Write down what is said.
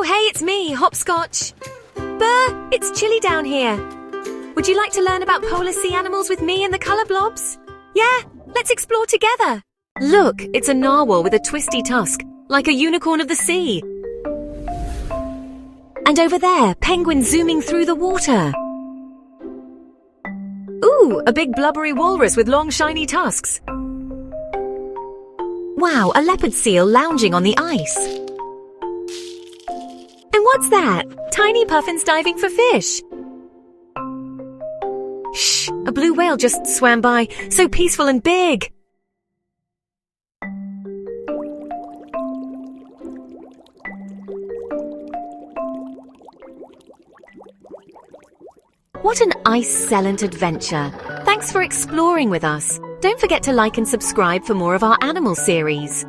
hey, it's me, Hopscotch. Burr, it's chilly down here. Would you like to learn about polar sea animals with me and the Color Blobs? Yeah, let's explore together. Look, it's a narwhal with a twisty tusk, like a unicorn of the sea. And over there, penguins zooming through the water. Ooh, a big blubbery walrus with long shiny tusks. Wow, a leopard seal lounging on the ice. And what's that? Tiny puffins diving for fish. Shh, a blue whale just swam by, so peaceful and big. What an ice-cellent adventure. Thanks for exploring with us. Don't forget to like and subscribe for more of our animal series.